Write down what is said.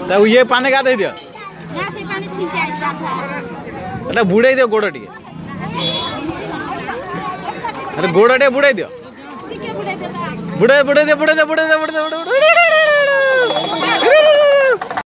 तो ये पानी का दे दियो यहाँ से पानी छींटे आ जाता अरे बुड़ाई दियो गोड़ टिके अरे गोड़ टे बुड़ाई दियो बुड़ाई बुड़ाई दे बुड़ाई दे बुड़ाई दे बुड़ाई दे